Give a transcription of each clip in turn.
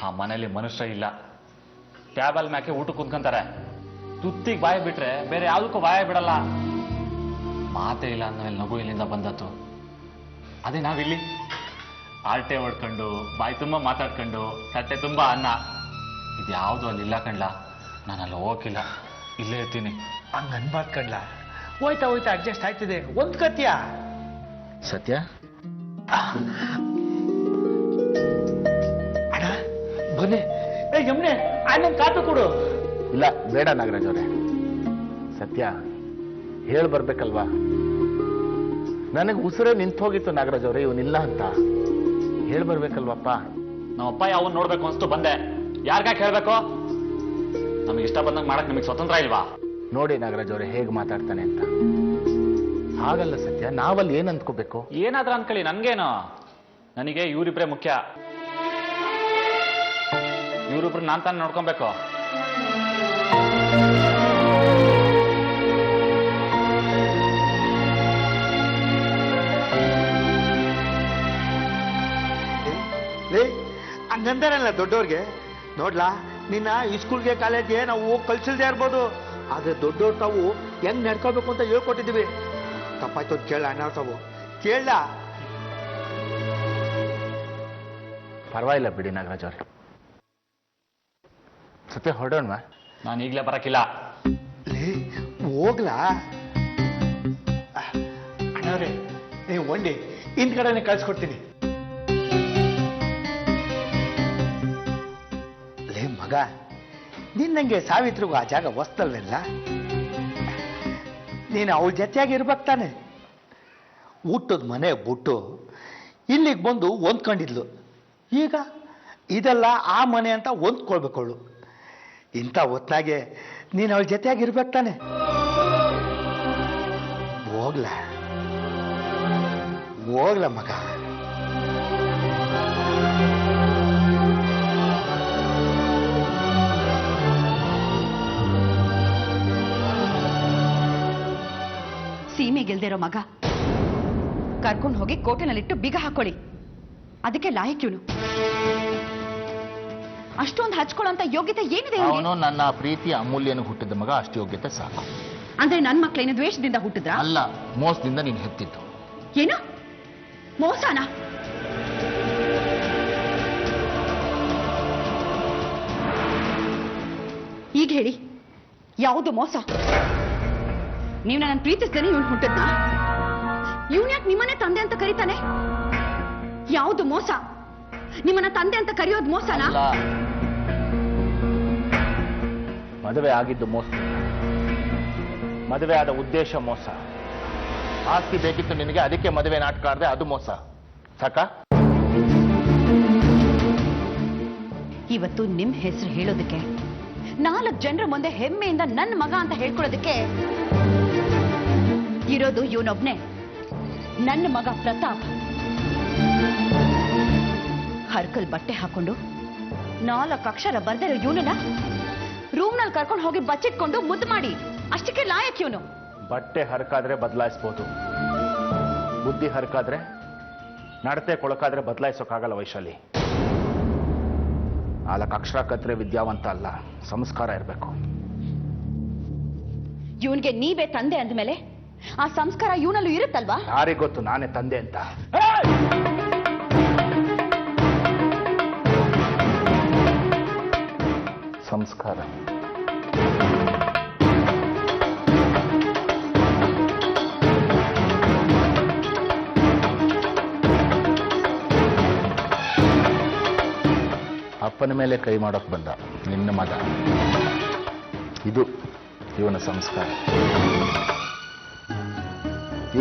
ಆ ಮನೇಲಿ ಮನುಷ್ಯ ಇಲ್ಲ, ಟ್ಯಾಬಲ್ ಮ್ಯಾಕೆ ಊಟ ಕುಂತ್ಕೊಂತಾರೆ. ತುತ್ತಿಗೆ ಬಾಯಿ ಬಿಟ್ರೆ ಬೇರೆ ಯಾವುದಕ್ಕೂ ಬಾಯ ಬಿಡಲ್ಲ. ಮಾತೇ ಇಲ್ಲ ಅಂದ್ಮೇಲೆ ನಗು ಇಲ್ಲಿಂದ ಬಂದತ್ತು. ಅದೇ ನಾವಿಲ್ಲಿ ಆಲ್ಟೆ ಹೊಡ್ಕೊಂಡು ಬಾಯಿ ತುಂಬ ಮಾತಾಡ್ಕೊಂಡು ತಟ್ಟೆ ತುಂಬ ಅನ್ನ, ಇದ್ಯಾವುದು ಅಲ್ಲಿ ಇಲ್ಲ ಕಣ್ಲ. ನಾನು ಅಲ್ಲಿ ಹೋಗಿಲ್ಲ, ಇಲ್ಲೇ ಇರ್ತೀನಿ. ಹಂಗ ಅನ್ಬಾರ್ದು ಕಣ್ಲ. ಹೋಯ್ತಾ ಹೋಯ್ತಾ ಅಡ್ಜಸ್ಟ್ ಆಯ್ತಿದೆ. ಒಂದ್ ಕತ್ಯ ಸತ್ಯ ಅಣ್ಣ ಬನ್ನಿ. ಯಮ್ನೆ ಅಣ್ಣನ್ ಕಾತು ಕೊಡು. ಇಲ್ಲ ಬೇಡ ನಾಗರಾಜ್ ಅವರೇ. ಸತ್ಯ ಹೇಳ್ ಬರ್ಬೇಕಲ್ವಾ? ನನಗೆ ಉಸಿರೇ ನಿಂತು ಹೋಗಿತ್ತು ನಾಗರಾಜ್ ಅವರೇ, ಇವನಿಲ್ಲ ಅಂತ ಹೇಳ್ ಬರ್ಬೇಕಲ್ವಪ್ಪ. ನಮ್ಮಪ್ಪ ಯಾವನ್ ನೋಡ್ಬೇಕು ಅನ್ಸ್ತು ಬಂದೆ. ಯಾರಿಗಾಕೆ ಹೇಳ್ಬೇಕು? ನಮಗೆ ಇಷ್ಟ ಬಂದಂಗೆ ಮಾಡಕ್ ನಿಮಗೆ ಸ್ವತಂತ್ರ ಇಲ್ವಾ? ನೋಡಿ ನಾಗರಾಜ್ ಅವರೇ ಹೇಗೆ ಮಾತಾಡ್ತಾನೆ ಅಂತ. ಹಾಗಲ್ಲ ಸತ್ಯ, ನಾವಲ್ಲಿ ಏನ್ ಅಂದ್ಕೋಬೇಕು? ಏನಾದ್ರೂ ಅನ್ಕೊಳ್ಳಿ, ನನ್ಗೇನು. ನನಗೆ ಇವರಿಬ್ರೆ ಮುಖ್ಯ. ಇವರಿಬ್ರು ನಾನ್ ತಾನು ನೋಡ್ಕೊಬೇಕು. ಹಂಗಂತಾರಲ್ಲ ದೊಡ್ಡವ್ರಿಗೆ. ನೋಡ್ಲಾ, ನಿನ್ನ ಸ್ಕೂಲ್ಗೆ ಕಾಲೇಜ್ಗೆ ನಾವು ಹೋಗಿ ಕಲ್ಸಿಲ್ದೇ ಇರ್ಬೋದು, ಆದ್ರೆ ದೊಡ್ಡವ್ರು ತಾವು ಹೆಂಗ್ ನಡ್ಕೋಬೇಕು ಅಂತ ಹೇಳ್ಕೊಟ್ಟಿದ್ವಿ. ತಪ್ಪಾಯ್ತು ಕೇಳ ಅಣ್ಣ ತಾವು ಕೇಳ. ಪರವಾಗಿಲ್ಲ ಬಿಡಿ ನಾಗರಾಜ್ ಅವ್ರೆ. ಸತ್ಯ ಹೊರಡೋಣ. ನಾನು ಈಗಲೇ ಬರಕ್ಕಿಲ್ಲ. ಹೋಗ್ಲಾ ಅಣ್ಣವ್ರೆ, ನೀವು ಒಂಡಿ ಇನ್ ಕಡೆನೆ ಕಳ್ಸ್ಕೊಡ್ತೀನಿ. ಲೇ ಮಗ, ನಿನ್ನಂಗೆ ಸಾವಿತ್ರಿಗೂ ಆ ಜಾಗ ಹೊಸ್ತಲ್ವೆಲ್ಲ. ನೀನು ಅವಳ ಜೊತೆಯಾಗಿ ಇರ್ಬೇಕು ತಾನೆ. ಊಟದ ಮನೆ ಬಿಟ್ಟು ಇಲ್ಲಿಗೆ ಬಂದು ಹೊಂದ್ಕೊಂಡಿದ್ಲು. ಈಗ ಇದೆಲ್ಲ ಆ ಮನೆ ಅಂತ ಹೊಂದ್ಕೊಳ್ಬೇಕವಳು. ಇಂಥ ಹೊತ್ನಾಗೆ ನೀನು ಅವಳ ಜೊತೆಯಾಗಿ ಇರ್ಬೇಕು ತಾನೆ. ಹೋಗ್ಲ ಹೋಗ್ಲ ಮಗ. ಸೀಮೆ ಗೆಲ್ದಿರೋ ಮಗ ಕರ್ಕೊಂಡು ಹೋಗಿ ಕೋಟೆನಲ್ಲಿಟ್ಟು ಬೀಗ ಹಾಕೊಳ್ಳಿ. ಅದಕ್ಕೆ ಲಾಯಕ್ ಇವನು. ಅಷ್ಟೊಂದು ಹಚ್ಕೊಳ್ಳೋಂತ ಯೋಗ್ಯತೆ ಏನಿದೆ? ಅವನು ನನ್ನ ಪ್ರೀತಿಯ ಅಮೂಲ್ಯನ ಹುಟ್ಟಿದ ಮಗ, ಅಷ್ಟು ಯೋಗ್ಯತೆ ಸಾಕು. ಅಂದ್ರೆ ನನ್ನ ಮಕ್ಕಳೇನು ದ್ವೇಷದಿಂದ ಹುಟ್ಟಿದ್ರ? ಅಲ್ಲ, ಮೋಸದಿಂದ ನೀನು ಹೆತ್ತಿದ್ದು. ಏನು ಮೋಸನ? ಈಗ ಹೇಳಿ, ಯಾವುದು ಮೋಸ? ನೀವು ನನ್ನ ಪ್ರೀತಿಸ್ದೇನೆ ಇವನು ಹುಟ್ಟಿದ್ನ? ಇವನ್ ಯಾಕೆ ನಿಮ್ಮನೆ ತಂದೆ ಅಂತ ಕರೀತಾನೆ? ಯಾವುದು ಮೋಸ? ನಿಮ್ಮನ್ನ ತಂದೆ ಅಂತ ಕರೆಯೋದು ಮೋಸನಾ? ಮದುವೆ ಆಗಿದ್ದು ಮೋಸ, ಮದುವೆ ಆದ ಉದ್ದೇಶ ಮೋಸ. ಆಸ್ತಿ ಬೇಕಿತ್ತು ನಿನಗೆ, ಅದಕ್ಕೆ ಮದುವೆ ನಾಟಕ ಆಡದೆ, ಅದು ಮೋಸ. ಸಾಕ? ಇವತ್ತು ನಿಮ್ ಹೆಸರು ಹೇಳೋದಕ್ಕೆ, 4 ಜನರ ಮುಂದೆ ಹೆಮ್ಮೆಯಿಂದ ನನ್ನ ಮಗ ಅಂತ ಹೇಳ್ಕೊಳ್ಳೋದಕ್ಕೆ ಇರೋದು ಇವನೊಬ್ನೇ, ನನ್ನ ಮಗ ಪ್ರತಾಪ್. ಹರ್ಕಲ್ ಬಟ್ಟೆ ಹಾಕೊಂಡು 4 ಅಕ್ಷರ ಬರ್ದಿರೋ ಇವನನ್ನ ರೂಮ್ನಲ್ಲಿ ಕರ್ಕೊಂಡು ಹೋಗಿ ಬಚ್ಚಿಟ್ಕೊಂಡು ಮುದ್ದು ಮಾಡಿ ಅಷ್ಟಕ್ಕೆ ಲಾಯಕ್ ಇವನು. ಬಟ್ಟೆ ಹರಕಾದ್ರೆ ಬದಲಾಯಿಸ್ಬೋದು, ಬುದ್ಧಿ ಹರಕಾದ್ರೆ, ನಡತೆ ಕೊಳಕಾದ್ರೆ ಬದಲಾಯಿಸೋಕ್ಕಾಗಲ್ಲ ವೈಶಾಲಿ. 4 ಅಕ್ಷರ ಕತ್ರೆ ವಿದ್ಯಾವಂತ ಅಲ್ಲ, ಸಂಸ್ಕಾರ ಇರಬೇಕು. ಇವನ್ಗೆ ನೀವೇ ತಂದೆ ಅಂದ್ಮೇಲೆ ಆ ಸಂಸ್ಕಾರ ಇವನಲ್ಲೂ ಇರುತ್ತಲ್ವಾ? ಯಾರಿಗೊತ್ತು ನಾನೇ ತಂದೆ ಅಂತ? ಸಂಸ್ಕಾರ ಅಪ್ಪನ ಮೇಲೆ ಕೈ ಮಾಡೋಕ್ ಬಂದ ನಿನ್ನ ಮಗ. ಇದು ಇವನ ಸಂಸ್ಕಾರ.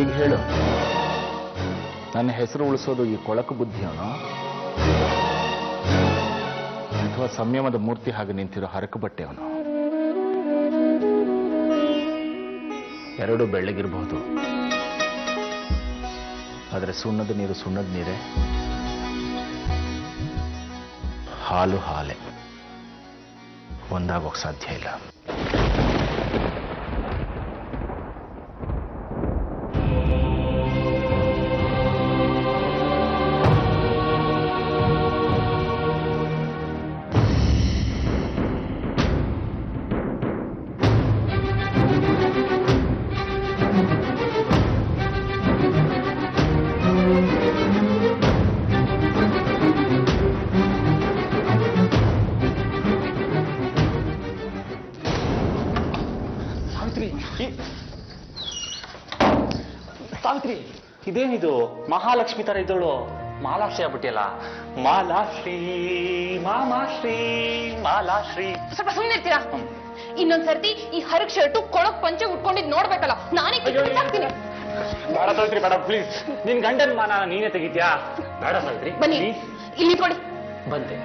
ಈಗ ಹೇಳು, ನನ್ನ ಹೆಸರು ಉಳಿಸೋದು ಈ ಕೊಳಕು ಬುದ್ಧಿಯವನು ಅಥವಾ ಸಂಯಮದ ಮೂರ್ತಿ ಹಾಗೆ ನಿಂತಿರೋ ಹರಕು ಬಟ್ಟೆಯವನು? ಎರಡೂ ಬೆಳ್ಳಗಿರಬಹುದು, ಆದರೆ ಸುಣ್ಣದ ನೀರು ಸುಣ್ಣದ ನೀರೇ, ಹಾಲು ಹಾಲೆ, ಒಂದಾಗೋಕ್ ಸಾಧ್ಯ ಇಲ್ಲ. ಸಾವಿತ್ರಿ ಸಾವಿತ್ರಿ, ಇದೇನಿದು ಮಹಾಲಕ್ಷ್ಮಿ ತರ ಇದ್ದವಳು ಮಾಲಾಶ್ರೀ ಆಗ್ಬಿಟ್ಟಿಯಲ್ಲ. ಮಾಲಾಶ್ರೀ ಮಾಮಾಶ್ರೀ ಮಾಲಾಶ್ರೀ. ಸ್ವಲ್ಪ ಸುಮ್ಮನೆ ಇರ್ತೀರಾ? ಇನ್ನೊಂದ್ಸರ್ತಿ ಈ ಹರಕ್ ಶರ್ಟು ಕೊಳಕ್ ಪಂಚೆ ಉಟ್ಕೊಂಡಿದ್ ನೋಡ್ಬೇಕಲ್ಲ, ನಾನೇ ಕಿತ್ತಾಕ್ತೀನಿ. ಬೇಡ ಸಾವಿತ್ರಿ, ಬೇಡ ಪ್ಲೀಸ್. ನಿನ್ ಗಂಡನ್ ಮಾನ ನೀನೇ ತೆಗಿತ್ಯಾ? ಬೇಡ ಸಾವಿತ್ರಿ. ಬನ್ನಿ, ಇಲ್ಲಿ ನಿಂತ್ಕೊಳ್ಳಿ. ಬಂದೆ.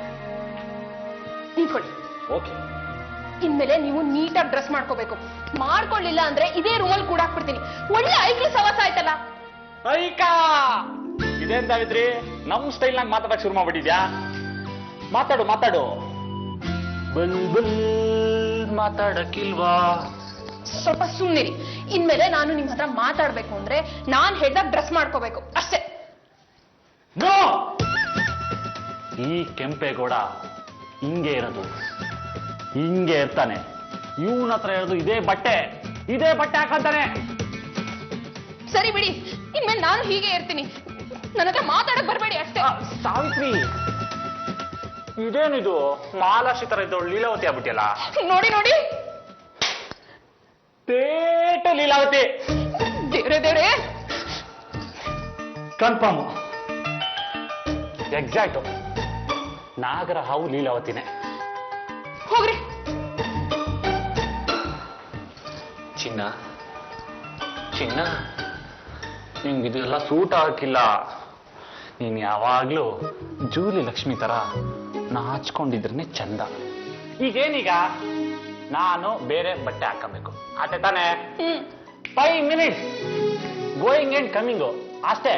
ನಿಂತ್ಕೊಳ್ಳಿ. ಓಕೆ. ಇನ್ಮೇಲೆ ನೀವು ನೀಟಾಗಿ ಡ್ರೆಸ್ ಮಾಡ್ಕೋಬೇಕು. ಮಾಡ್ಕೊಳ್ಳಿಲ್ಲ ಅಂದ್ರೆ ಇದೇ ರೂಮಲ್ಲಿ ಕೂಡ ಹಾಕ್ಬಿಡ್ತೀನಿ. ಒಳ್ಳೆ ಐಕ್ಳು ಸವಾಸ ಆಯ್ತಲ್ಲ. ಐಕಾ ಇದೇನ್ ಸಾವಿತ್ರಿ, ನಮ್ ಸ್ಟೈಲ್ ನಾಗ ಮಾತಾಡಕ್ ಶುರು ಮಾಡ್ಬಿಟ್ಟಿದ್ಯಾ? ಮಾತಾಡು ಮಾತಾಡು. ಬಲ್ ಬಲ್ ಮಾತಾಡಕ್ಕಿಲ್ವಾ? ಸ್ವಲ್ಪ ಸುಮ್ಮನಿರಿ. ಇನ್ಮೇಲೆ ನಾನು ನಿಮ್ ಹತ್ರ ಮಾತಾಡ್ಬೇಕು ಅಂದ್ರೆ ನಾನ್ ಹೇಳ್ದಾಗ ಡ್ರೆಸ್ ಮಾಡ್ಕೋಬೇಕು ಅಷ್ಟೇ. ನೋ, ಈ ಕೆಂಪೇಗೌಡ ಹಿಂಗೆ ಇರೋದು, ಹಿಂಗೆ ಇರ್ತಾನೆ. ಇವನ ಹತ್ರ ಇರೋದು ಇದೇ ಬಟ್ಟೆ ಹಾಕಂತಾನೆ. ಸರಿ ಬಿಡಿ, ಇನ್ಮೇಲೆ ನಾನು ಹೀಗೆ ಇರ್ತೀನಿ. ನನ್ನ ಹತ್ರ ಮಾತಾಡಕ್ ಬರ್ಬೇಡಿ ಅಷ್ಟೇ. ಸಾವಿತ್ರಿ, ಇದೇನಿದು ಮಹಾಲಕ್ಷ್ಮಿ ತರ ಇದ್ದವಳು ಲೀಲಾವತಿ ಆಗ್ಬಿಟ್ಟಿಯಲ್ಲ. ನೋಡಿ ನೋಡಿ, ಪೇಟ ಲೀಲಾವತಿ. ದೇವ್ರೆ ದೇವ್ರೆ, ಕನ್ಫರ್ಮ್, ಎಕ್ಸಾಕ್ಟ್ ನಾಗರ ಹಾವು ಲೀಲಾವತಿನೇ. ಹೋಗ್ರಿ. ಚಿನ್ನ ಚಿನ್ನ, ನಿಂಗಿದೆಲ್ಲ ಸೂಟ್ ಹಾಕಿಲ್ಲ. ನೀನ್ ಯಾವಾಗ್ಲೂ ಜೂಲಿ ಲಕ್ಷ್ಮಿ ತರ ನಾಚ್ಕೊಂಡಿದ್ರನೆ ಚಂದ. ಈಗೇನೀಗ ನಾನು ಬೇರೆ ಬಟ್ಟೆ ಹಾಕಬೇಕು ಆಟೆ ತಾನೆ? 5 minutes ಗೋಯಿಂಗ್ ಅಂಡ್ ಕಮಿಂಗು ಅಷ್ಟೇ.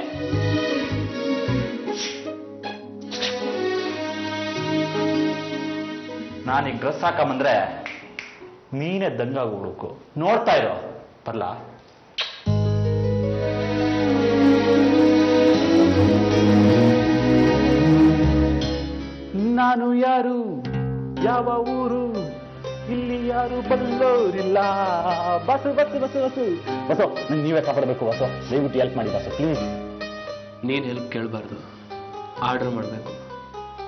ನಾನೀಗ ಡ್ರೆಸ್ ಹಾಕಂಬಂದ್ರೆ ನೀನೇ ದಂಗಾಗ್ಬಿಡ್ಬೇಕು. ನೋಡ್ತಾ ಇರೋ ಬರ್ಲ. ನಾನು ಯಾರು, ಯಾವ ಊರು, ಇಲ್ಲಿ ಯಾರು ಬಲ್ಲೋರಿಲ್ಲ. Bus bus bus bus bus, ನಂಗೆ ನೀವೇ ಕಾಪಾಡಬೇಕು ಬಸ್ಸು. ದಯವಿಟ್ಟು ಹೆಲ್ಪ್ ಮಾಡಿ ಬಸ್ಸು ಪ್ಲೀಸ್. ನೀನು ಹೆಲ್ಪ್ ಕೇಳಬಾರ್ದು, ಆರ್ಡರ್ ಮಾಡಬೇಕು.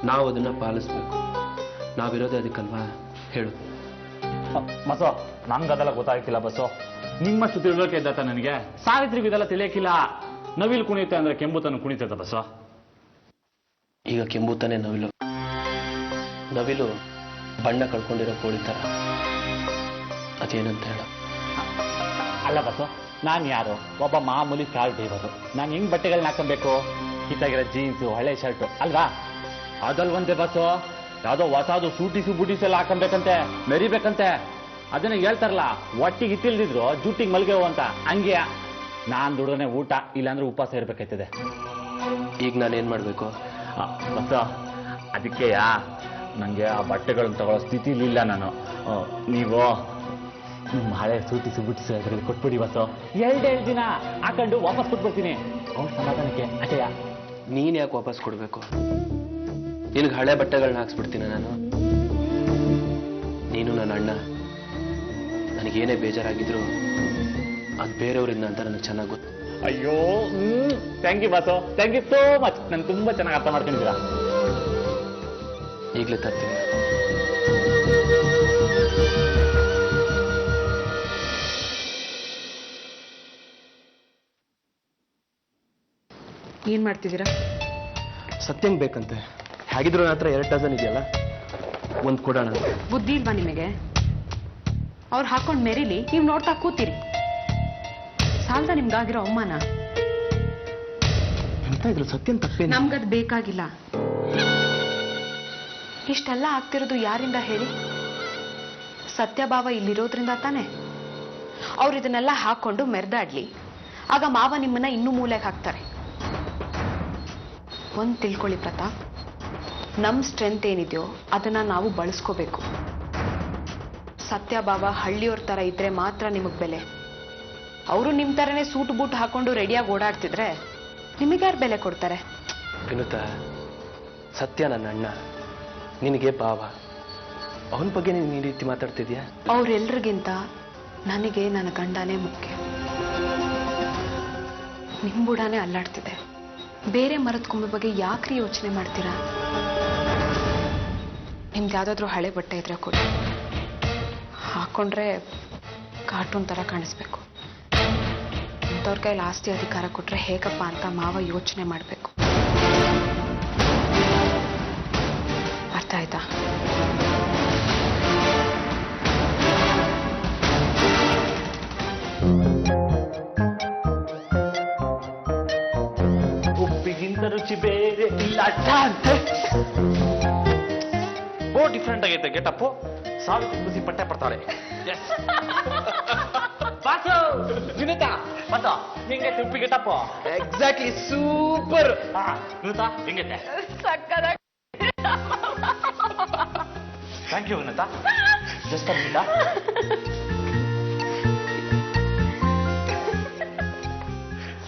ನಾವು ಅದನ್ನು ಪಾಲಿಸ್ಬೇಕು. ನಾವಿರೋದೇ ಅದಕ್ಕಲ್ವಾ? ಹೇಳು. ಬಸ್ಸು, ನಂಗದೆಲ್ಲ ಗೊತ್ತಾಗ್ತಿಲ್ಲ ಬಸ್ಸು. ನಿಮ್ಮಷ್ಟು ತಿಳ್ಬೇಕೆ ಇದ್ದಾತ ನನಗೆ. ಸಾವಿತ್ರಿಗೂ ಇದೆಲ್ಲ ತಿಳಿಯಕ್ಕಿಲ್ಲ. ನವಿಲು ಕುಣಿಯುತ್ತೆ ಅಂದ್ರೆ ಕೆಂಬುತನ ಕುಣಿತೈತ ಬಸ್ಸು. ಈಗ ಕೆಂಬುತ್ತಾನೆ ನವಿಲು. ನವಿಲು ಬಣ್ಣ ಕಳ್ಕೊಂಡಿರೋ ಕೋಳಿ ಥರ. ಅದೇನಂತ ಹೇಳ? ಅಲ್ಲ ಬಸ್ಸು, ನಾನು ಯಾರು? ಒಬ್ಬ ಮಾಮೂಲಿ ಕಾರ್ ಡ್ರೈವರು. ನಾನು ಹೆಂಗ್ ಬಟ್ಟೆಗಳನ್ನ ಹಾಕೊಬೇಕು? ಕಿತ್ತಾಗಿರೋ ಜೀನ್ಸು, ಹಳೆ ಶರ್ಟು ಅಲ್ವಾ? ಅದಲ್ವಂತೆ ಬಸ್ಸು, ಯಾವುದೋ ಹೊಸದು ಸೂಟಿಸು ಬುಟಿಸು ಎಲ್ಲ ಹಾಕೊಬೇಕಂತೆ, ಮೆರಿಬೇಕಂತೆ. ಅದನ್ನ ಹೇಳ್ತಾರಲ್ಲ, ಒಟ್ಟಿಗೆ ಇತ್ತಿಲ್ದಿದ್ರು ಜುಟ್ಟಿಗೆ ಮಲ್ಗೆವು ಅಂತ. ಹಂಗೆ ನಾನ್ ದುಡೋನೆ ಊಟ, ಇಲ್ಲಾಂದ್ರೆ ಉಪವಾಸ ಇರ್ಬೇಕಾಯ್ತದೆ. ಈಗ ನಾನೇನ್ ಮಾಡ್ಬೇಕು? ಬಸ್ಸು, ಅದಕ್ಕೆಯಾ ನನಗೆ ಆ ಬಟ್ಟೆಗಳನ್ನ ತಗೊಳ್ಳೋ ಸ್ಥಿತಿಲಿಲ್ಲ ನಾನು. ನೀವು ನಿಮ್ಮ ಹಳೆ ಸೂಟಿಸು ಬುಟಿಸು ಅದರಲ್ಲಿ ಕೊಟ್ಬಿಡಿ ಬಸ್ಸು. 2 ದಿನ ಹಾಕೊಂಡು ವಾಪಸ್ ಕೊಟ್ಬಿಡ್ತೀನಿ. ಅವ್ನ ಸಮಾಧಾನಕ್ಕೆ ಅಷ್ಟೇಯಾ? ನೀನ್ ಯಾಕೆ ವಾಪಸ್ ಕೊಡ್ಬೇಕು? ನಿನಗೆ ಹಳೆ ಬಟ್ಟೆಗಳನ್ನ ಹಾಕ್ಸ್ಬಿಡ್ತೀನಿ ನಾನು. ನೀನು ನನ್ನ ಅಣ್ಣ. ನನಗೇನೇ ಬೇಜಾರಾಗಿದ್ರು ಅದು ಬೇರೆಯವರಿಂದ ಅಂತ ನನಗೆ ಚೆನ್ನಾಗಿ ಗೊತ್ತು. ಅಯ್ಯೋ, thank you boss, thank you so much. ನಾನು ತುಂಬಾ ಚೆನ್ನಾಗಿ ಅರ್ಥ ಮಾಡ್ಕೊಂಡಿದ್ದೀರಾ. ಈಗಲೇ ತರ್ತೀನಿ. ಏನ್ ಮಾಡ್ತಿದ್ದೀರಾ? ಸತ್ಯಂಗ್ ಬೇಕಂತೆ. ಹಾಗಿದ್ರು ನನ್ನ ಹತ್ರ 2 ಡಜನ್ ಇದೆಯಲ್ಲ, ಒಂದು ಕೊಡೋಣ. ಬುದ್ಧಿ ಇಲ್ವಾ ನಿಮಗೆ? ಅವ್ರು ಹಾಕೊಂಡ್ ಮೆರಿಲಿ, ನೀವು ನೋಡ್ತಾ ಕೂತೀರಿ. ಸಾಲ್ದ ನಿಮ್ಗಾಗಿರೋ ಅವಮಾನ. ಎಂತ ಇದ್ರು ಸತ್ಯನ್ ತಪ್ಪೇನು? ನಮ್ಗದ್ ಬೇಕಾಗಿಲ್ಲ. ಇಷ್ಟೆಲ್ಲ ಆಗ್ತಿರೋದು ಯಾರಿಂದ ಹೇಳಿ? ಸತ್ಯಭಾವ ಇಲ್ಲಿರೋದ್ರಿಂದ ತಾನೆ. ಅವ್ರು ಇದನ್ನೆಲ್ಲ ಹಾಕೊಂಡು ಮೆರೆದಾಡ್ಲಿ, ಆಗ ಮಾವ ನಿಮ್ಮನ್ನ ಇನ್ನೂ ಮೂಲೆಗೆ ಹಾಕ್ತಾರೆ. ಒಂದ್ ತಿಳ್ಕೊಳ್ಳಿ ಪ್ರತಾಪ್, ನಮ್ ಸ್ಟ್ರೆಂತ್ ಏನಿದೆಯೋ ಅದನ್ನ ನಾವು ಬಳಸ್ಕೋಬೇಕು. ಸತ್ಯಭಾವ ಹಳ್ಳಿಯವ್ರ ತರ ಇದ್ರೆ ಮಾತ್ರ ನಿಮಗ್ ಬೆಲೆ. ಅವರು ನಿಮ್ ತರನೇ ಸೂಟ್ ಬೂಟ್ ಹಾಕೊಂಡು ರೆಡಿಯಾಗಿ ಓಡಾಡ್ತಿದ್ರೆ ನಿಮಗ್ಯಾರು ಬೆಲೆ ಕೊಡ್ತಾರೆ? ವಿನುತ, ಸತ್ಯ ನನ್ನ ಅಣ್ಣ, ನಿನಗೆ ಭಾವ. ಅವನ ಬಗ್ಗೆ ನೀನು ಈ ರೀತಿ ಮಾತಾಡ್ತಿದ್ಯಾ? ಅವ್ರೆಲ್ರಿಗಿಂತ ನನಗೆ ನನ್ನ ಗಂಡನೇ ಮುಖ್ಯ. ನಿಮ್ ಬುಡಾನೇ ಅಲ್ಲಾಡ್ತಿದೆ. ಬೇರೆ ಮರದ ಕೊಂಬೆ ಬಗ್ಗೆ ಯಾಕ್ರಿ ಯೋಚನೆ ಮಾಡ್ತೀರಾ? ನಿಮ್ದು ಯಾವ್ದಾದ್ರು ಹಳೆ ಬಟ್ಟೆ ಇದ್ರೆ ಕೊಡಿ, ಹಾಕೊಂಡ್ರೆ ಕಾರ್ಟೂನ್ ಥರ ಕಾಣಿಸ್ಬೇಕು. ಇಂಥವ್ರ ಕೈಲಿ ಆಸ್ತಿ ಅಧಿಕಾರ ಕೊಟ್ರೆ ಹೇಗಪ್ಪ ಅಂತ ಮಾವ ಯೋಚನೆ ಮಾಡಬೇಕು. ಅರ್ಥ ಆಯ್ತಾ? ಉಪ್ಪಿಗಿಂತ ರುಚಿ ಬೇರೆ ಇಲ್ಲ ಅಂತೆ. ಓ ಡಿಫ್ರೆಂಟ್ ಆಗೈತೆ ಗೆಟಪ್ಪು. ಸಾವಿತ್ರಿ ಖುಷಿ ಪಟ್ಟೆ ಪಡ್ತಾಳೆ. ಬಾಸು ವಿನುತಾ ಬಾಸು ಹೆಂಗೈತೆ Uppi getup? Exactly super. Vinutha ಹೆಂಗೈತೆ? Thank you Vinutha. Just Vinutha.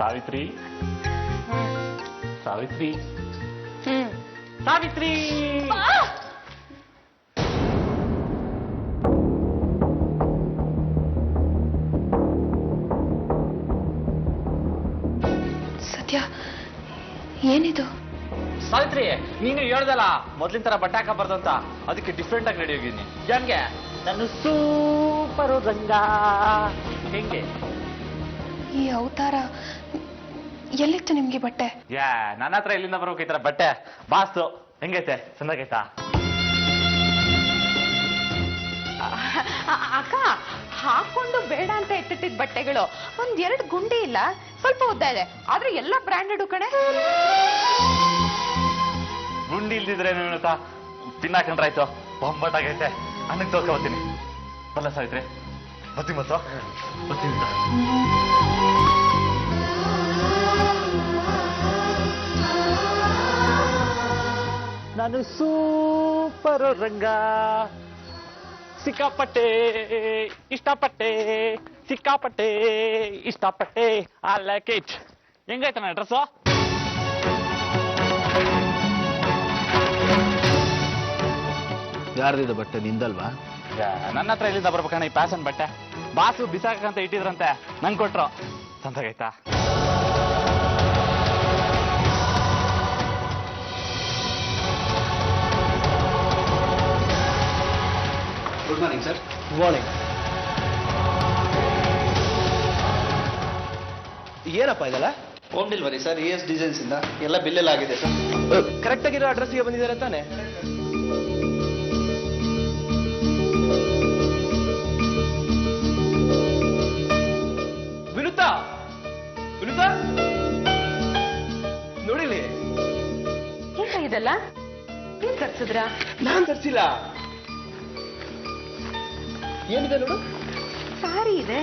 Savitri Savitri Savitri. Satya, ಏನಿದು? ಸಾವಿತ್ರಿ ನೀನು ಹೇಳ್ದಲ್ಲ ಮೊದ್ಲಿನ ತರ ಬಟ್ಟೆ ಹಾಕಬಾರ್ದು ಅಂತ, ಅದಕ್ಕೆ ಡಿಫ್ರೆಂಟ್ ಆಗಿ ರೆಡಿ ಹೋಗಿದ್ದೀನಿ. ಹೆಂಗೆ? ನಾನು ಸೂಪರ್ ರಂಗ. ಹೆಂಗೆ ಈ ಅವತಾರ ಎಲ್ಲಿತ್ತು ನಿಮ್ಗೆ ಬಟ್ಟೆ? ಯಾ ನನ್ನ ಹತ್ರ ಎಲ್ಲಿಂದ ಬರ್ಬೇಕು ಈ ತರ ಬಟ್ಟೆ? ಬಾಸ್ತು ಹೆಂಗೈತೆ? ಚೆನ್ನಾಗೈತಾ? ಅಕ್ಕ, ಹಾಕೊಂಡು ಬೇಡ ಅಂತ ಎತ್ತಿಟ್ಟಿದ್ ಬಟ್ಟೆಗಳು ಒಂದೆರಡು ಗುಂಡಿ ಇಲ್ಲ, ಸ್ವಲ್ಪ ಉದ್ದ ಇದೆ, ಆದ್ರೆ ಎಲ್ಲ ಬ್ರಾಂಡೆಡ್ ಕಣೆ. ಗುಂಡಿ ಇಲ್ದಿದ್ರೆ ಏನು ತಿನ್ನಾಕಂಡ್ರಾಯ್ತು. ಬೊಂಬಟ್ಟಾಗೈತೆ. ಅನ್ನಕ್ಕೆ ತೋರ್ಕೊಬತ್ತೀನಿ. ಬಲ್ಲ ಸಾವಿತ್ರಿ ಬತ್ತಿ ಮತ್ತು ಬತ್ತೀನಿ. ನಾನು ಸೂಪರ್ ರಂಗ, ಸಿಕ್ಕಾಪಟ್ಟೆ ಇಷ್ಟಪಟ್ಟೆ, ಸಿಕ್ಕಾಪಟ್ಟೆ ಇಷ್ಟಪಟ್ಟೆ. I like it. ಹೆಂಗೈತೆ ನನ್ನ ಡ್ರೆಸ್ಸು? ಯಾರ್ದಿದೆ ಬಟ್ಟೆ? ನಿಂದಲ್ವಾ? ನನ್ನ ಹತ್ರ ಎಲ್ಲಿಂದ ಬರ್ಬೇಕಣ್ಣ ಈ ಪ್ಯಾಷನ್ ಬಟ್ಟೆ? ಬಾಸು ಬಿಸಾಕಂತ ಇಟ್ಟಿದ್ರಂತೆ, ನಂಗೆ ಕೊಟ್ರು. ಸಂತಾಗೈತಾ? Good morning sir. ಮಾರ್ನಿಂಗ್. ಏನಪ್ಪ ಇದಲ್ಲ? Home delivery sir, ES designs ಇಂದ ಎಲ್ಲ ಬಿಲ್ಲೆಲ್ಲ ಆಗಿದೆ ಸರ್. ಕರೆಕ್ಟ್ ಆಗಿರೋ ಅಡ್ರೆಸ್ಗೆ ಬಂದಿದ್ದಾರೆ ತಾನೆ? ವಿನುತಾ ವಿನುತಾ ನೋಡಿಲಿ. ಇದೆಲ್ಲ ನೀನ್ ತರ್ಸಿದ್ರ? ನಾನ್ ತರ್ಸಿಲ್ಲ. ಏನಿದೆ ನೋಡು. ಸಾರಿ ಇದೆ,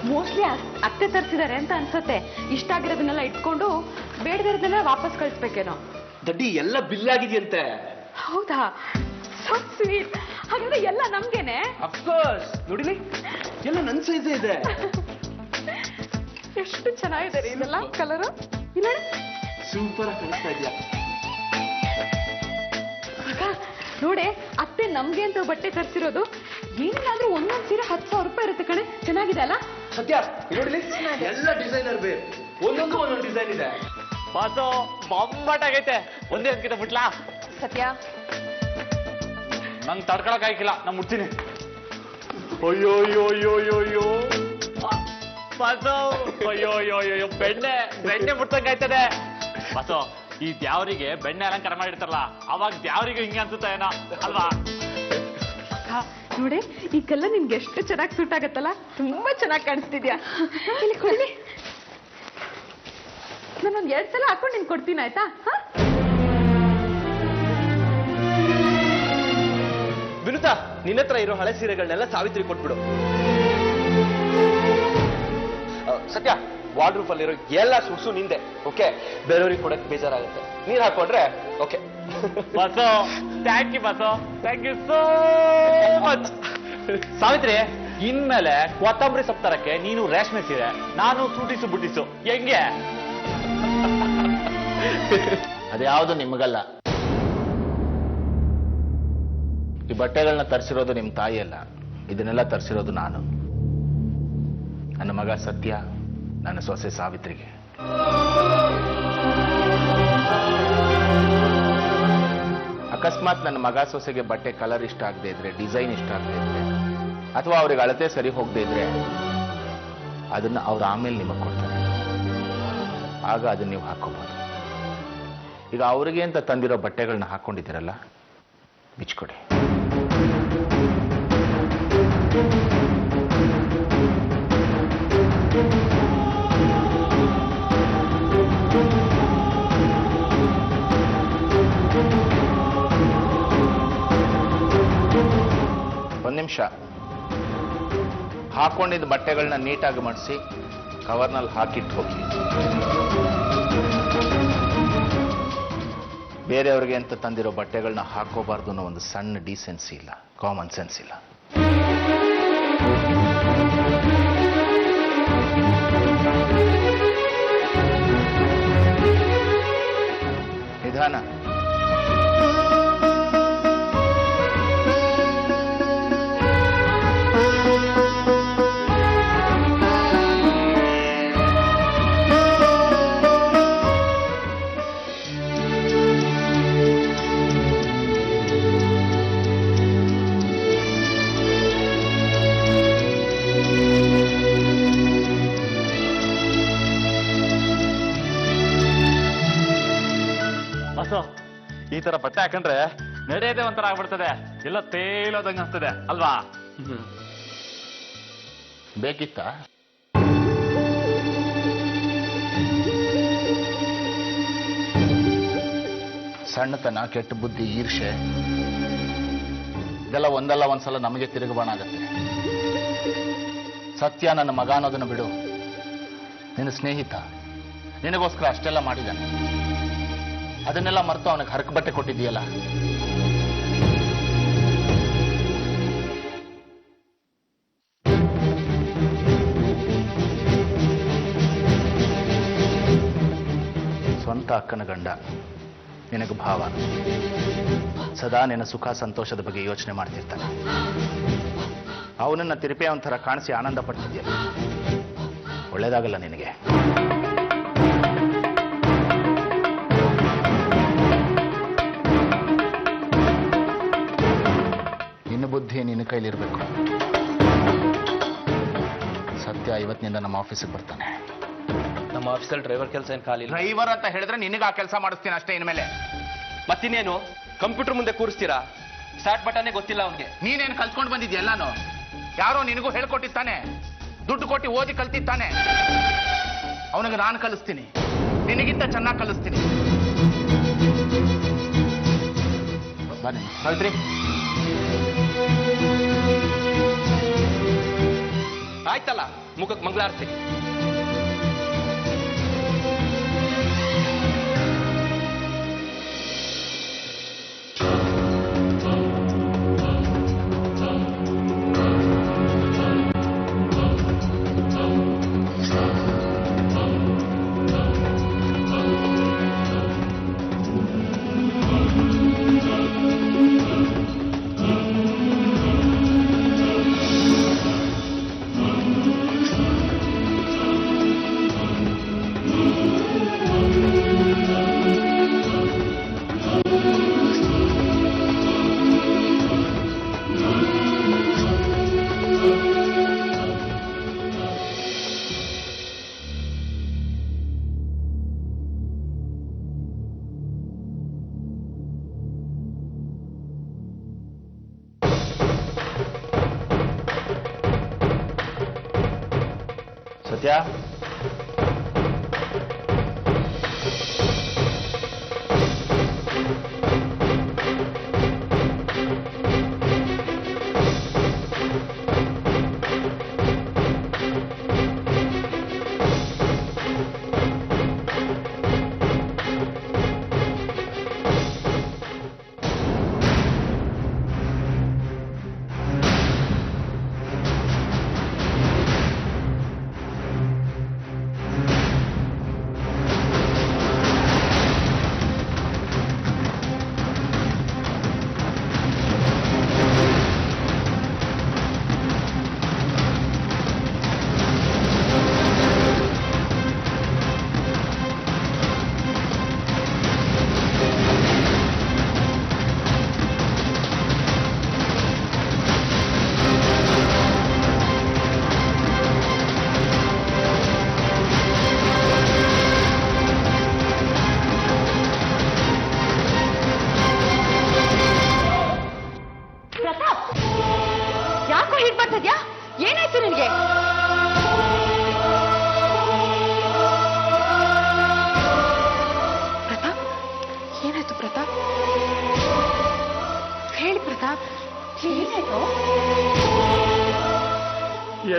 ಮೋಸ್ಟ್ಲಿ ಅತ್ತೆ ತರಿಸಿದ್ದಾರೆ ಅಂತ ಅನ್ಸುತ್ತೆ. ಇಷ್ಟ ಆಗಿರೋದನ್ನೆಲ್ಲ ಇಟ್ಕೊಂಡು ಬೇಡದಿರೋದನ್ನೆಲ್ಲ ವಾಪಸ್ ಕಳಿಸ್ಬೇಕೇನೋ. ದಡ್ಡಿ ಎಲ್ಲ ಬಿಲ್ ಆಗಿದೆಯಂತೆ. ಹೌದಾ? So sweet. ಹಾಗಾದ್ರೆ ಎಲ್ಲ ನಮ್ಗೇನೆ? ಅಫ್ಕೋರ್ಸ್. ನೋಡಿಲಿ, ಎಲ್ಲ ನನ್ ಸೈಜ್ ಇದೆ. ಎಷ್ಟು ಚೆನ್ನಾಗಿದೆ ರೀ ಇದೆಲ್ಲ ಕಲರ್. ಇಲ್ಲ ಸೂಪರ್ ಆಗಿ ಕಾಣಿಸ್ತಾ ಇದೆಯಾ? ನೋಡೆ, ಅತ್ತೆ ನಮ್ಗೆ ಅಂತ ಬಟ್ಟೆ ತರಿಸಿರೋದು. ಏನಿಲ್ಲಾದ್ರೂ ಒಂದೊಂದ್ ಸೀರೆ 10,000 ರೂಪಾಯಿ ಇರುತ್ತೆ ಕಣೆ. ಚೆನ್ನಾಗಿದೆ ಅಲ್ಲ? ಸತ್ಯ ನೋಡಿಲಿ, ಎಲ್ಲ ಡಿಸೈನರ್ ಬೇರೆ, ಒಂದೊಂದು ಒಂದೊಂದು ಡಿಸೈನ್ ಇದೆ. ಬಾಸು ಬೊಂಬಟ್ಟಾಗೈತೆ. ಒಂದೇ ಅಂಕಿತ ಬಿಟ್ಲಾ? ಸತ್ಯ, ನಂಗೆ ತಡ್ಕೊಳಕ್ ಆಯ್ಕಿಲ್ಲ, ನಾ ಮುಟ್ತೀನಿ. ಅಯ್ಯೋ ಅಯ್ಯೋ ಅಯ್ಯೋ ಅಯ್ಯೋ ಅಯ್ಯೋ ಬಾಸು, ಅಯ್ಯೋ ಅಯ್ಯೋ ಅಯ್ಯೋ ಬೆಣ್ಣೆ ಬೆಣ್ಣೆ ಮುಟ್ತಂಗಾಯ್ತದೆ. ಬಾಸು, ಈ ದ್ಯಾವರಿಗೆ ಬೆಣ್ಣೆ ಅಲಂಕಾರ ಮಾಡಿರ್ತಾರಲ್ಲ, ಅವಾಗ ದ್ಯಾವರಿಗೂ ಹಿಂಗೆ ಅನ್ಸುತ್ತ ಏನೋ ಅಲ್ವಾ? ನೋಡಿ, ಈ ಕಲ್ಲ ನಿಮ್ಗೆ ಎಷ್ಟು ಚೆನ್ನಾಗಿ ಸೂಟ್ ಆಗತ್ತಲ್ಲ. ತುಂಬಾ ಚೆನ್ನಾಗಿ ಕಾಣಿಸ್ತಿದ್ಯಾ. ಇಲ್ಲಿ ಕೊಡಿ, ನಾನೊಂದ್ 2 ಸಲ ಹಾಕೊಂಡು ನಿನ್ ಕೊಡ್ತೀನಿ, ಆಯ್ತಾ? ವಿನುತಾ, ನಿನ್ನ ಹತ್ರ ಇರೋ ಹಳೆ ಸೀರೆಗಳನ್ನೆಲ್ಲ ಸಾವಿತ್ರಿ ಕೊಟ್ಬಿಡು. ಸತ್ಯ, ವಾರ್ಡ್ರೂಫ್ ಅಲ್ಲಿರೋ ಎಲ್ಲ ಸುಡ್ಸು ನಿಂದೆ. ಓಕೆ, ಬೇರೆಯವ್ರಿಗೆ ಕೊಡಕ್ ಬೇಜಾರಾಗುತ್ತೆ. ನೀನ್ ಹಾಕೊಂಡ್ರೆ okay. Boss thank you boss, thank you so much. Savitri, ಇನ್ಮೇಲೆ ಕೊತ್ತಂಬರಿ ಸೊಪ್ಪು ತರಕ್ಕೆ ನೀನು ರೇಷ್ಮೆ ಸೀರೆ, ನಾನು ಸೂಟಿಸು ಬುಟ್ಟಿಸು. ಹೆಂಗೆ? ಅದ್ಯಾವುದು ನಿಮಗಲ್ಲ. ಈ ಬಟ್ಟೆಗಳನ್ನ ತರಿಸಿರೋದು ನಿಮ್ಮ ತಾಯಿ ಅಲ್ಲ, ಇದನ್ನೆಲ್ಲ ತರಿಸಿರೋದು ನಾನು. ನನ್ನ ಮಗ ಸತ್ಯ, ನನ್ನ ಸೊಸೆ ಸಾವಿತ್ರಿಗೆ. ಅಕಸ್ಮಾತ್ ನನ್ನ ಮಗ ಸೊಸೆಗೆ ಬಟ್ಟೆ ಕಲರ್ ಇಷ್ಟ ಆಗದೆ ಇದ್ರೆ, ಡಿಸೈನ್ ಇಷ್ಟ ಆಗದೆ ಇದ್ರೆ ಅಥವಾ ಅವ್ರಿಗೆ ಅಳತೆ ಸರಿ ಹೋಗದೆ ಇದ್ರೆ ಅದನ್ನ ಅವ್ರು ಆಮೇಲೆ ನಿಮಗೆ ಕೊಡ್ತಾರೆ. ಆಗ ಅದನ್ನ ನೀವು ಹಾಕೋಬಹುದು. ಈಗ ಅವ್ರಿಗೆ ಅಂತ ತಂದಿರೋ ಬಟ್ಟೆಗಳನ್ನ ಹಾಕೊಂಡಿದ್ದೀರಲ್ಲ, ಬಿಚ್ಕೊಡಿ. ಒಂದು ನಿಮಿಷ. ಹಾಕೊಂಡಿದ್ದ ಬಟ್ಟೆಗಳನ್ನ ನೀಟಾಗಿ ಮಾಡಿಸಿ ಕವರ್ನಲ್ಲಿ ಹಾಕಿಟ್ಟು ಹೋಗಿ. ಬೇರೆಯವ್ರಿಗೆ ಅಂತ ತಂದಿರೋ ಬಟ್ಟೆಗಳನ್ನ ಹಾಕೋಬಾರ್ದು ಅನ್ನೋ ಒಂದು ಸಣ್ಣ ಡೀಸೆನ್ಸಿ ಇಲ್ಲ, ಕಾಮನ್ ಸೆನ್ಸ್ ಇಲ್ಲ. ನಿಧಾನ. ಬಸ್ಸು, ಈ ತರ ಬಟ್ಟೆ ಹಾಕೊಂಡ್ರೆ ನಡೆಯೋದೇ ಒಂಥರ ಆಗ್ಬಿಡ್ತದೆ, ಎಲ್ಲ ತೇಲೋದಂಗ ಅನ್ಸ್ತದೆ ಅಲ್ವಾ? ಬೇಕಿತ್ತ? ಸಣ್ಣತನ, ಕೆಟ್ಟ ಬುದ್ಧಿ, ಈರ್ಷೆ ಇದೆಲ್ಲ ಒಂದಲ್ಲ ಒಂದ್ಸಲ ನಮಗೆ ತಿರುಗುಬಾಣ ಆಗತ್ತೆ. ಸತ್ಯ ನನ್ನ ಮಗ ಅನ್ನೋದನ್ನು ಬಿಡು. ನಿನ್ನ ಸ್ನೇಹಿತ ನಿನಗೋಸ್ಕರ ಅಷ್ಟೆಲ್ಲ ಮಾಡಿದ್ದಾನೆ. ಅದನ್ನೆಲ್ಲ ಮರೆತು ಅವನಿಗೆ ಹರಕ ಬಟ್ಟೆ ಕೊಟ್ಟಿದ್ದೀಯಲ್ಲ. ಸ್ವಂತ ಅಕ್ಕನ ಗಂಡ, ನಿನಗೆ ಭಾವ, ಸದಾ ನಿನ್ನ ಸುಖ ಸಂತೋಷದ ಬಗ್ಗೆ ಯೋಚನೆ ಮಾಡ್ತಿರ್ತಾನೆ. ಅವನನ್ನ ತಿರುಪೆ ಒಂಥರ ಕಾಣಿಸಿ ಆನಂದ ಪಡ್ತಿದ್ಯಲ್ಲ, ಒಳ್ಳೇದಾಗಲ್ಲ ನಿನಗೆ. ನಿನ್ನ ಬುದ್ಧಿ ನಿನ್ನ ಕೈಲಿರ್ಬೇಕು. ಸತ್ಯ ಇವತ್ತಿನಿಂದ ನಮ್ಮ ಆಫೀಸಿಗೆ ಬರ್ತಾನೆ. ನಮ್ಮ ಆಫೀಸಲ್ಲಿ ಡ್ರೈವರ್ ಕೆಲಸ ಏನು ಖಾಲಿ ಇಲ್ಲ. ಡ್ರೈವರ್ ಅಂತ ಹೇಳಿದ್ರೆ ನಿನಗೆ ಆ ಕೆಲಸ ಮಾಡಿಸ್ತೀನಿ ಅಷ್ಟೇ. ಇನ್ಮೇಲೆ ಮತ್ತಿನ್ನೇನು ಕಂಪ್ಯೂಟರ್ ಮುಂದೆ ಕೂರಿಸ್ತೀರಾ? ಸ್ಟಾರ್ಟ್ ಬಟನ್ನೇ ಗೊತ್ತಿಲ್ಲ ಅವನಿಗೆ. ನೀನೇನು ಕಲ್ತ್ಕೊಂಡು ಬಂದಿದ್ಯ ಎಲ್ಲಾನು? ಯಾರೋ ನಿನಗೂ ಹೇಳ್ಕೊಟ್ಟಿದ್ದಾನೆ, ದುಡ್ಡು ಕೊಟ್ಟು ಓದಿ ಕಲ್ತಿದ್ದಾನೆ. ಅವನಿಗೆ ನಾನು ಕಲಿಸ್ತೀನಿ, ನಿನಗಿಂತ ಚೆನ್ನಾಗಿ ಕಲಿಸ್ತೀನಿ. ಬನ್ನಿ ಹೊರಡ್ರಿ. ಆಯ್ತಲ್ಲ, ಮುಖಕ್ಕೆ ಮಂಗಳಾರತಿ. ಸತ್ಯ,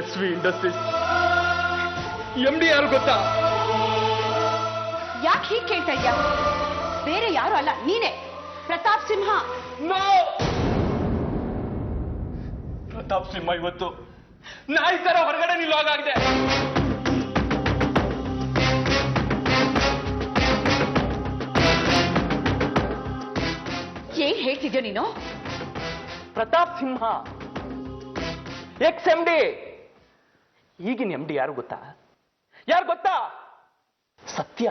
ಯಶಸ್ವಿ ಇಂಡಸ್ಟ್ರೀಸ್ MD ಯಾರು ಗೊತ್ತಾ? ಯಾಕೆ ಹೀಗೆ ಕೇಳ್ತಾ ಇದ್ಯಾ? ಬೇರೆ ಯಾರು ಅಲ್ಲ, ನೀನೇ ಪ್ರತಾಪ್ ಸಿಂಹ. ಪ್ರತಾಪ್ ಸಿಂಹ ಇವತ್ತು ನಾಯಿ ತರ ಹೊರಗಡೆ ನಿಲ್ಲುವಾಗಿದೆ. ಏನ್ ಹೇಳ್ತಿದ್ಯೋ ನೀನು? ಪ್ರತಾಪ್ ಸಿಂಹ XMD. ಈಗಿನ MD ಯಾರು ಗೊತ್ತಾ? ಸತ್ಯ.